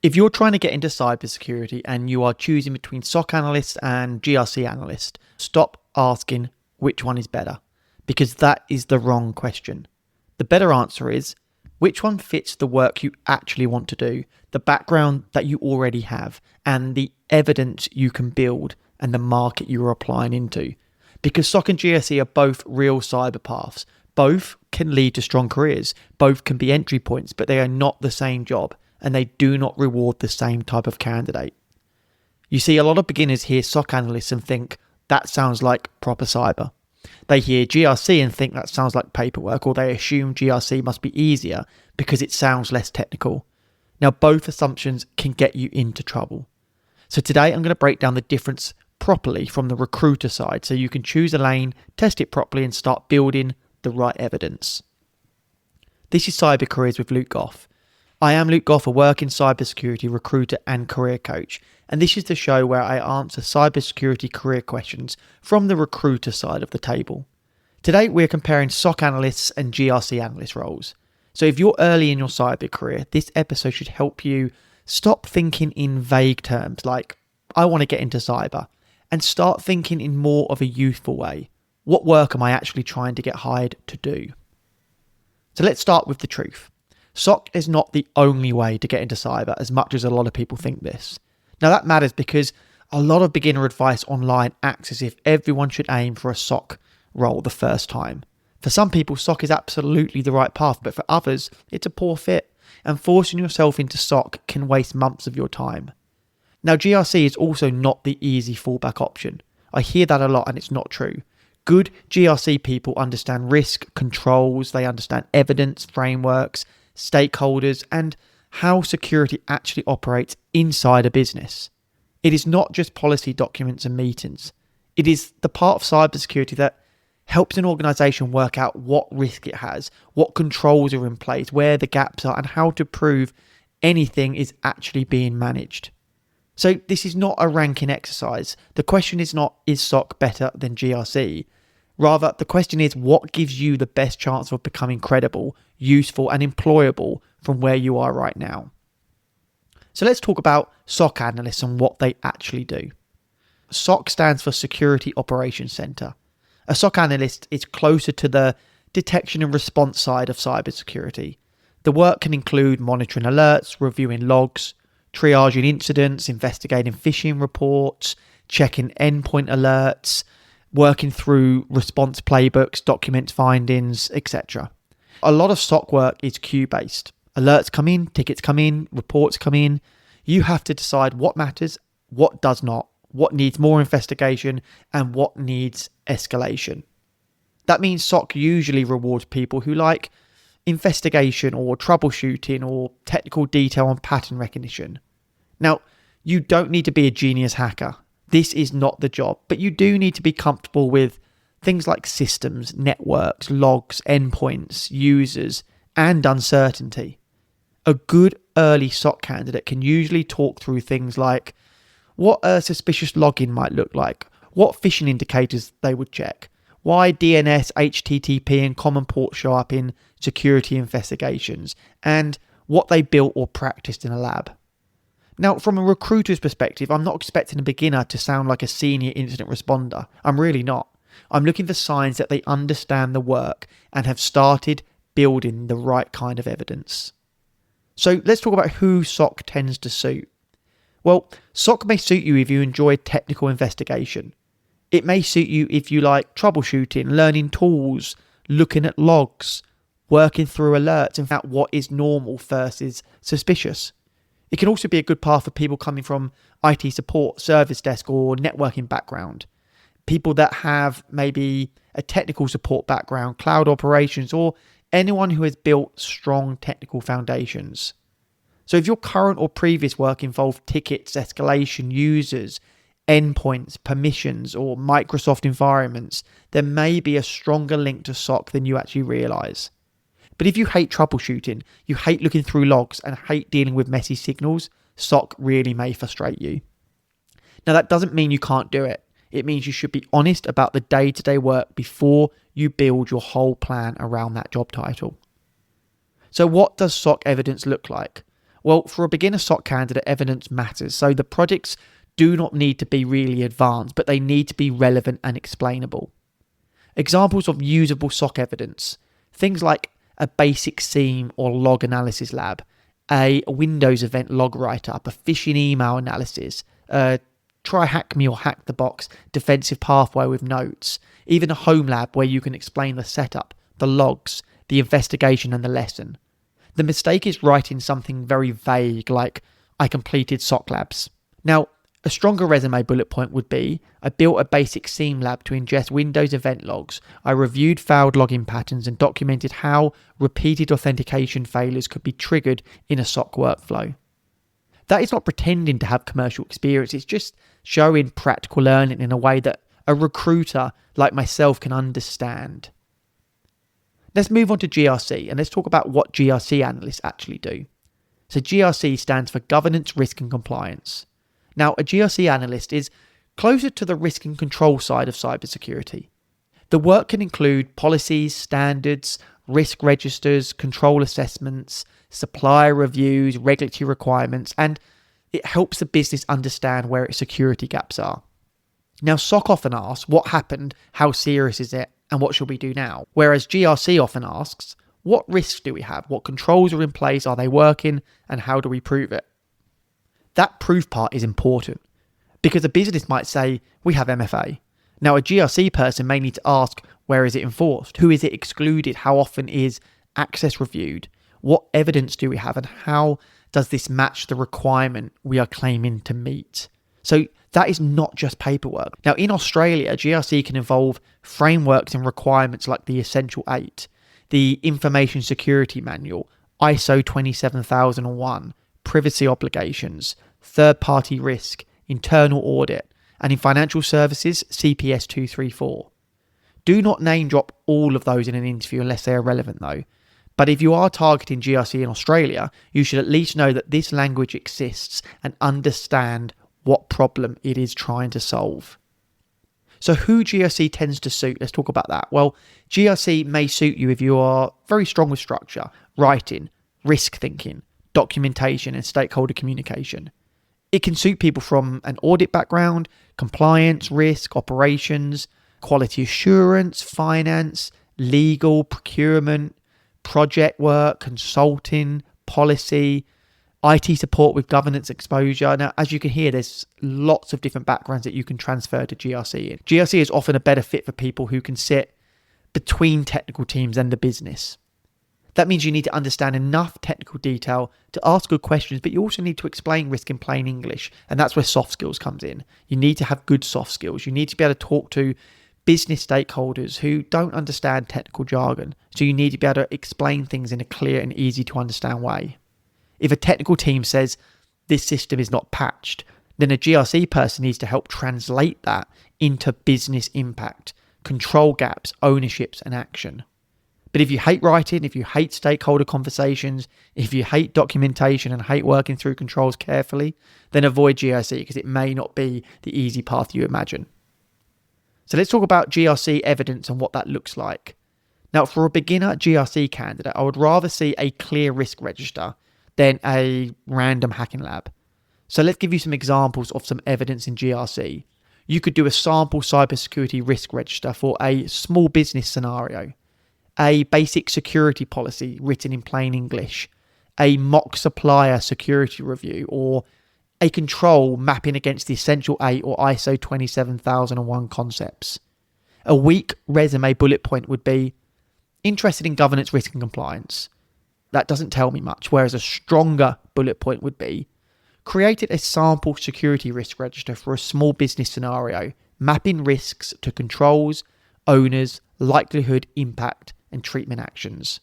If you're trying to get into cybersecurity and you are choosing between SOC analyst and GRC analyst, stop asking which one is better, because that is the wrong question. The better answer is, which one fits the work you actually want to do, the background that you already have, and the evidence you can build and the market you're applying into. Because SOC and GRC are both real cyber paths. Both can lead to strong careers. Both can be entry points, but they are not the same job, and they do not reward the same type of candidate. You see, a lot of beginners hear SOC analysts and think, that sounds like proper cyber. They hear GRC and think that sounds like paperwork, or they assume GRC must be easier because it sounds less technical. Now, both assumptions can get you into trouble. So today I'm going to break down the difference properly from the recruiter side so you can choose a lane, test it properly, and start building the right evidence. This is Cyber Careers with Luke Gough. I am Luke Gough, a working cybersecurity recruiter and career coach, and this is the show where I answer cybersecurity career questions from the recruiter side of the table. Today we're comparing SOC analysts and GRC analyst roles. So if you're early in your cyber career, this episode should help you stop thinking in vague terms like, I want to get into cyber, and start thinking in more of a youthful way. What work am I actually trying to get hired to do? So let's start with the truth. SOC is not the only way to get into cyber, as much as a lot of people think this. Now that matters because a lot of beginner advice online acts as if everyone should aim for a SOC role the first time. For some people, SOC is absolutely the right path, but for others, it's a poor fit, and forcing yourself into SOC can waste months of your time. Now GRC is also not the easy fallback option. I hear that a lot and it's not true. Good GRC people understand risk, controls, they understand evidence, frameworks, stakeholders, and how security actually operates inside a business. It is not just policy documents and meetings. It is the part of cybersecurity that helps an organization work out what risk it has, what controls are in place, where the gaps are, and how to prove anything is actually being managed. So this is not a ranking exercise. The question is not, is SOC better than GRC? Rather, the question is, what gives you the best chance of becoming credible, useful, and employable from where you are right now? So let's talk about SOC analysts and what they actually do. SOC stands for Security Operations Center. A SOC analyst is closer to the detection and response side of cybersecurity. The work can include monitoring alerts, reviewing logs, triaging incidents, investigating phishing reports, checking endpoint alerts, working through response playbooks, document findings, etc. A lot of SOC work is queue-based. Alerts come in, tickets come in, reports come in. You have to decide what matters, what does not, what needs more investigation, and what needs escalation. That means SOC usually rewards people who like investigation or troubleshooting or technical detail and pattern recognition. Now, you don't need to be a genius hacker. This is not the job, but you do need to be comfortable with things like systems, networks, logs, endpoints, users, and uncertainty. A good early SOC candidate can usually talk through things like what a suspicious login might look like, what phishing indicators they would check, why DNS, HTTP, and common ports show up in security investigations, and what they built or practiced in a lab. Now, from a recruiter's perspective, I'm not expecting a beginner to sound like a senior incident responder. I'm really not. I'm looking for signs that they understand the work and have started building the right kind of evidence. So let's talk about who SOC tends to suit. Well, SOC may suit you if you enjoy technical investigation. It may suit you if you like troubleshooting, learning tools, looking at logs, working through alerts, and finding out what is normal versus suspicious. It can also be a good path for people coming from IT support, service desk, or networking background. People that have maybe a technical support background, cloud operations, or anyone who has built strong technical foundations. So if your current or previous work involved tickets, escalation, users, endpoints, permissions, or Microsoft environments, there may be a stronger link to SOC than you actually realize. But if you hate troubleshooting, you hate looking through logs, and hate dealing with messy signals, SOC really may frustrate you. Now, that doesn't mean you can't do it. It means you should be honest about the day-to-day work before you build your whole plan around that job title. So what does SOC evidence look like? Well, for a beginner SOC candidate, evidence matters. So the projects do not need to be really advanced, but they need to be relevant and explainable. Examples of usable SOC evidence. Things like a basic SIEM or log analysis lab, a Windows event log write-up, a phishing email analysis, try hack me or hack the box defensive pathway with notes, even a home lab where you can explain the setup, the logs, the investigation and the lesson. The mistake is writing something very vague like, I completed SOC labs. Now, a stronger resume bullet point would be, I built a basic SIEM lab to ingest Windows event logs. I reviewed failed login patterns and documented how repeated authentication failures could be triggered in a SOC workflow. That is not pretending to have commercial experience, it's just showing practical learning in a way that a recruiter like myself can understand. Let's move on to GRC and let's talk about what GRC analysts actually do. So GRC stands for Governance, Risk and Compliance. Now, a GRC analyst is closer to the risk and control side of cybersecurity. The work can include policies, standards, risk registers, control assessments, supplier reviews, regulatory requirements, and it helps the business understand where its security gaps are. Now, SOC often asks, what happened, how serious is it, and what should we do now? Whereas GRC often asks, what risks do we have, what controls are in place, are they working, and how do we prove it? That proof part is important because a business might say, we have MFA. Now, a GRC person may need to ask, where is it enforced? Who is it excluded? How often is access reviewed? What evidence do we have? And how does this match the requirement we are claiming to meet? So that is not just paperwork. Now, in Australia, GRC can involve frameworks and requirements like the Essential 8, the Information Security Manual, ISO 27001, privacy obligations, third-party risk, internal audit, and in financial services, CPS 234. Do not name drop all of those in an interview unless they are relevant though. But if you are targeting GRC in Australia, you should at least know that this language exists and understand what problem it is trying to solve. So who GRC tends to suit? Let's talk about that. Well, GRC may suit you if you are very strong with structure, writing, risk thinking, documentation and stakeholder communication. It can suit people from an audit background, compliance, risk, operations, quality assurance, finance, legal, procurement, project work, consulting, policy, IT support with governance exposure. Now, as you can hear, there's lots of different backgrounds that you can transfer to GRC. GRC is often a better fit for people who can sit between technical teams and the business. That means you need to understand enough technical detail to ask good questions, but you also need to explain risk in plain English. And that's where soft skills comes in. You need to have good soft skills. You need to be able to talk to business stakeholders who don't understand technical jargon. So you need to be able to explain things in a clear and easy to understand way. If a technical team says this system is not patched, then a GRC person needs to help translate that into business impact, control gaps, ownerships, and action. But if you hate writing, if you hate stakeholder conversations, if you hate documentation and hate working through controls carefully, then avoid GRC because it may not be the easy path you imagine. So let's talk about GRC evidence and what that looks like. Now, for a beginner GRC candidate, I would rather see a clear risk register than a random hacking lab. So let's give you some examples of some evidence in GRC. You could do a sample cybersecurity risk register for a small business scenario, a basic security policy written in plain English, a mock supplier security review, or a control mapping against the Essential 8 or ISO 27001 concepts. A weak resume bullet point would be interested in governance, risk and compliance. That doesn't tell me much, whereas a stronger bullet point would be created a sample security risk register for a small business scenario, mapping risks to controls, owners, likelihood, impact, and treatment actions.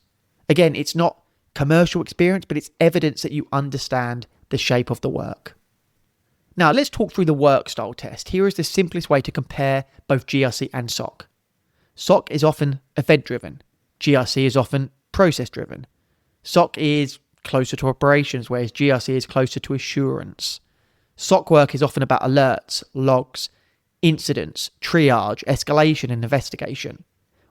Again, it's not commercial experience, but it's evidence that you understand the shape of the work. Now, let's talk through the work style test. Here is the simplest way to compare both GRC and SOC. SOC is often event-driven. GRC is often process-driven. SOC is closer to operations, whereas GRC is closer to assurance. SOC work is often about alerts, logs, incidents, triage, escalation, and investigation,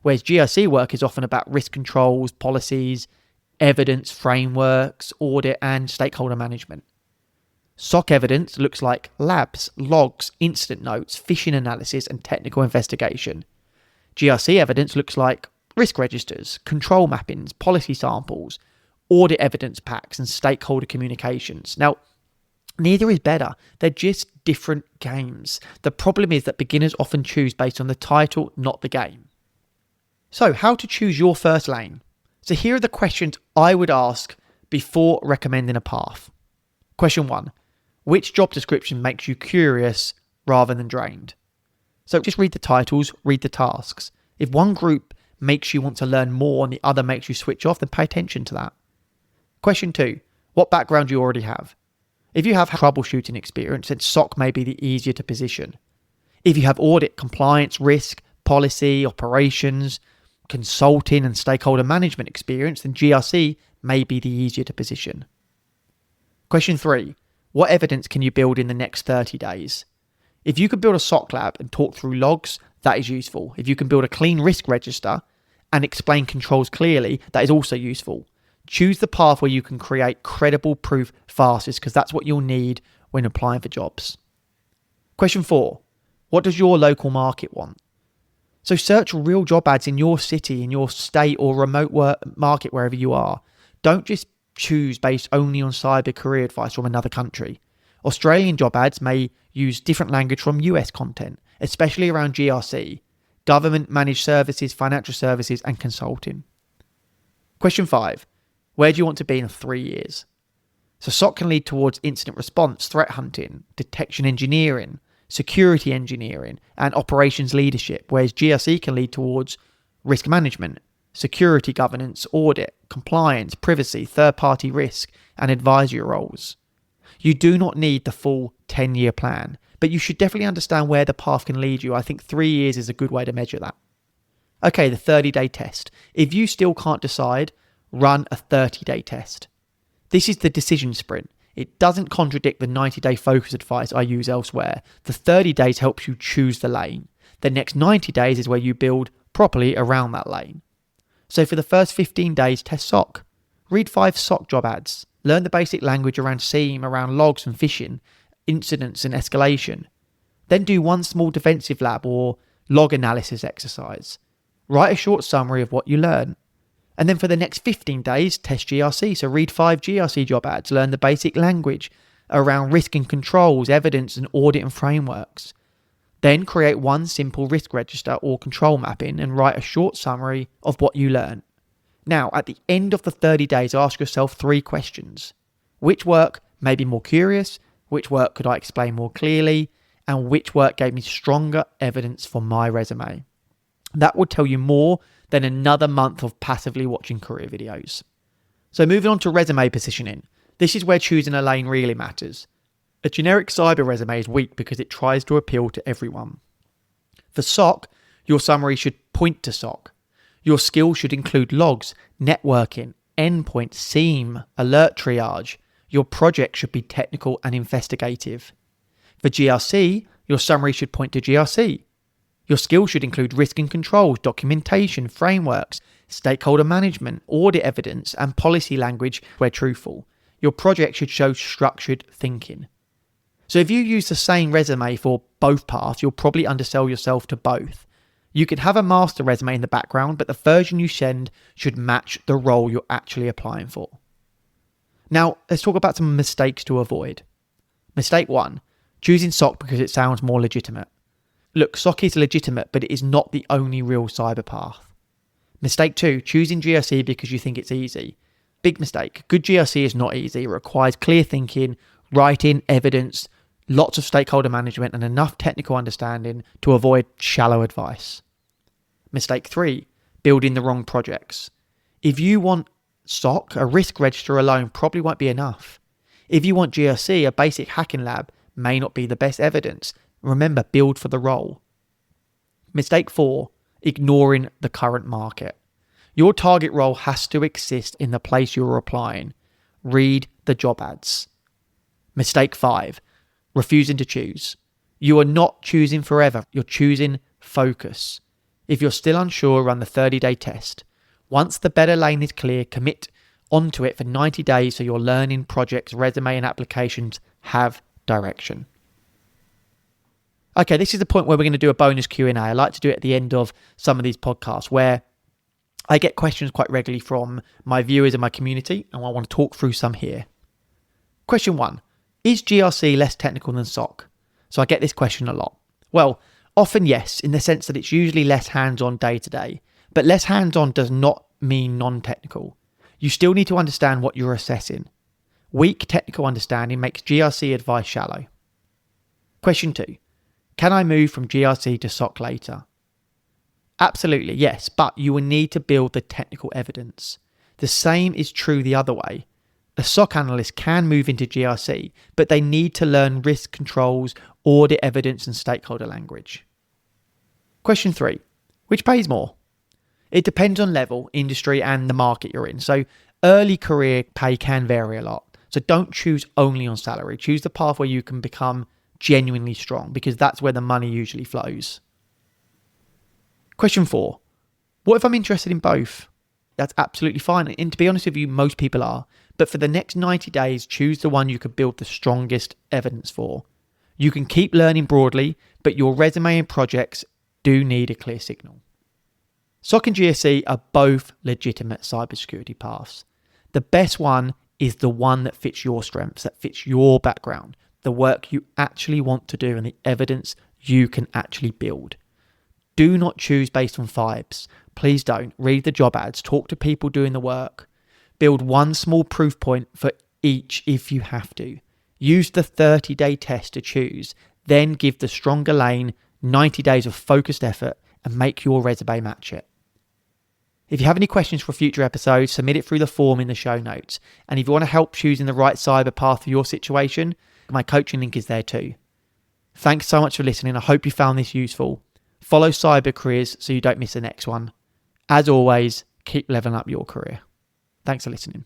whereas GRC work is often about risk controls, policies, evidence frameworks, audit, and stakeholder management. SOC evidence looks like labs, logs, incident notes, phishing analysis, and technical investigation. GRC evidence looks like risk registers, control mappings, policy samples, audit evidence packs, and stakeholder communications. Now, neither is better. They're just different games. The problem is that beginners often choose based on the title, not the game. So, how to choose your first lane? So here are the questions I would ask before recommending a path. Question 1. Which job description makes you curious rather than drained? So just read the titles, read the tasks. If one group makes you want to learn more and the other makes you switch off, then pay attention to that. Question 2. What background do you already have? If you have troubleshooting experience, then SOC may be the easier to position. If you have audit, compliance, risk, policy, operations, consulting and stakeholder management experience, then GRC may be the easier to position. Question 3. What evidence can you build in the next 30 days? If you can build a SOC lab and talk through logs, that is useful. If you can build a clean risk register and explain controls clearly, that is also useful. Choose the path where you can create credible proof fastest, because that's what you'll need when applying for jobs. Question 4. What does your local market want? So search real job ads in your city, in your state or remote market, wherever you are. Don't just choose based only on cyber career advice from another country. Australian job ads may use different language from US content, especially around GRC, government managed services, financial services, and consulting. Question 5. Where do you want to be in 3 years? So SOC can lead towards incident response, threat hunting, detection engineering, security engineering, and operations leadership, whereas GRC can lead towards risk management, security governance, audit, compliance, privacy, third-party risk, and advisory roles. You do not need the full 10-year plan, but you should definitely understand where the path can lead you. I think 3 years is a good way to measure that. Okay, the 30-day test. If you still can't decide, run a 30-day test. This is the decision sprint. It doesn't contradict the 90-day focus advice I use elsewhere. The 30 days helps you choose the lane. The next 90 days is where you build properly around that lane. So for the first 15 days, test SOC. Read 5 SOC job ads. Learn the basic language around SIEM, around logs and phishing, incidents and escalation. Then do one small defensive lab or log analysis exercise. Write a short summary of what you learn. And then for the next 15 days, test GRC. So read 5 GRC job ads. Learn the basic language around risk and controls, evidence and audit and frameworks. Then create one simple risk register or control mapping and write a short summary of what you learn. Now, at the end of the 30 days, ask yourself 3 questions. Which work made me more curious? Which work could I explain more clearly? And which work gave me stronger evidence for my resume? That will tell you more than another month of passively watching career videos. So moving on to resume positioning. This is where choosing a lane really matters. A generic cyber resume is weak because it tries to appeal to everyone. For SOC, your summary should point to SOC. Your skills should include logs, networking, endpoint, SIEM, alert triage. Your project should be technical and investigative. For GRC, your summary should point to GRC. Your skills should include risk and controls, documentation, frameworks, stakeholder management, audit evidence, and policy language where truthful. Your project should show structured thinking. So if you use the same resume for both paths, you'll probably undersell yourself to both. You can have a master resume in the background, but the version you send should match the role you're actually applying for. Now, let's talk about some mistakes to avoid. Mistake 1, choosing SOC because it sounds more legitimate. Look, SOC is legitimate, but it is not the only real cyber path. Mistake 2, choosing GRC because you think it's easy. Big mistake. Good GRC is not easy. It requires clear thinking, writing, evidence, lots of stakeholder management, and enough technical understanding to avoid shallow advice. Mistake 3, building the wrong projects. If you want SOC, a risk register alone probably won't be enough. If you want GRC, a basic hacking lab may not be the best evidence. Remember, build for the role. Mistake 4, ignoring the current market. Your target role has to exist in the place you're applying. Read the job ads. Mistake 5, refusing to choose. You are not choosing forever. You're choosing focus. If you're still unsure, run the 30-day test. Once the better lane is clear, commit onto it for 90 days so your learning, projects, resume, and applications have direction. Okay, this is the point where we're going to do a bonus Q&A. I like to do it at the end of some of these podcasts where I get questions quite regularly from my viewers and my community, and I want to talk through some here. Question 1. Is GRC less technical than SOC? So I get this question a lot. Well, often yes, in the sense that it's usually less hands-on day-to-day, but less hands-on does not mean non-technical. You still need to understand what you're assessing. Weak technical understanding makes GRC advice shallow. Question 2. Can I move from GRC to SOC later? Absolutely, yes, but you will need to build the technical evidence. The same is true the other way. A SOC analyst can move into GRC, but they need to learn risk controls, audit evidence, and stakeholder language. Question 3. Which pays more? It depends on level, industry, and the market you're in. So early career pay can vary a lot. So don't choose only on salary. Choose the path where you can become genuinely strong, because that's where the money usually flows. Question 4. What if I'm interested in both? That's absolutely fine. And to be honest with you, most people are. But for the next 90 days, choose the one you could build the strongest evidence for. You can keep learning broadly, but your resume and projects do need a clear signal. SOC and GRC are both legitimate cybersecurity paths. The best one is the one that fits your strengths, that fits your background, the work you actually want to do, and the evidence you can actually build. Do not choose based on vibes. Please don't. Read the job ads, talk to people doing the work. Build one small proof point for each if you have to. Use the 30-day test to choose. Then give the stronger lane 90 days of focused effort and make your resume match it. If you have any questions for future episodes, submit it through the form in the show notes. And if you want to help choosing the right cyber path for your situation, my coaching link is there too. Thanks so much for listening. I hope you found this useful. Follow Cyber Careers so you don't miss the next one. As always, keep leveling up your career. Thanks for listening.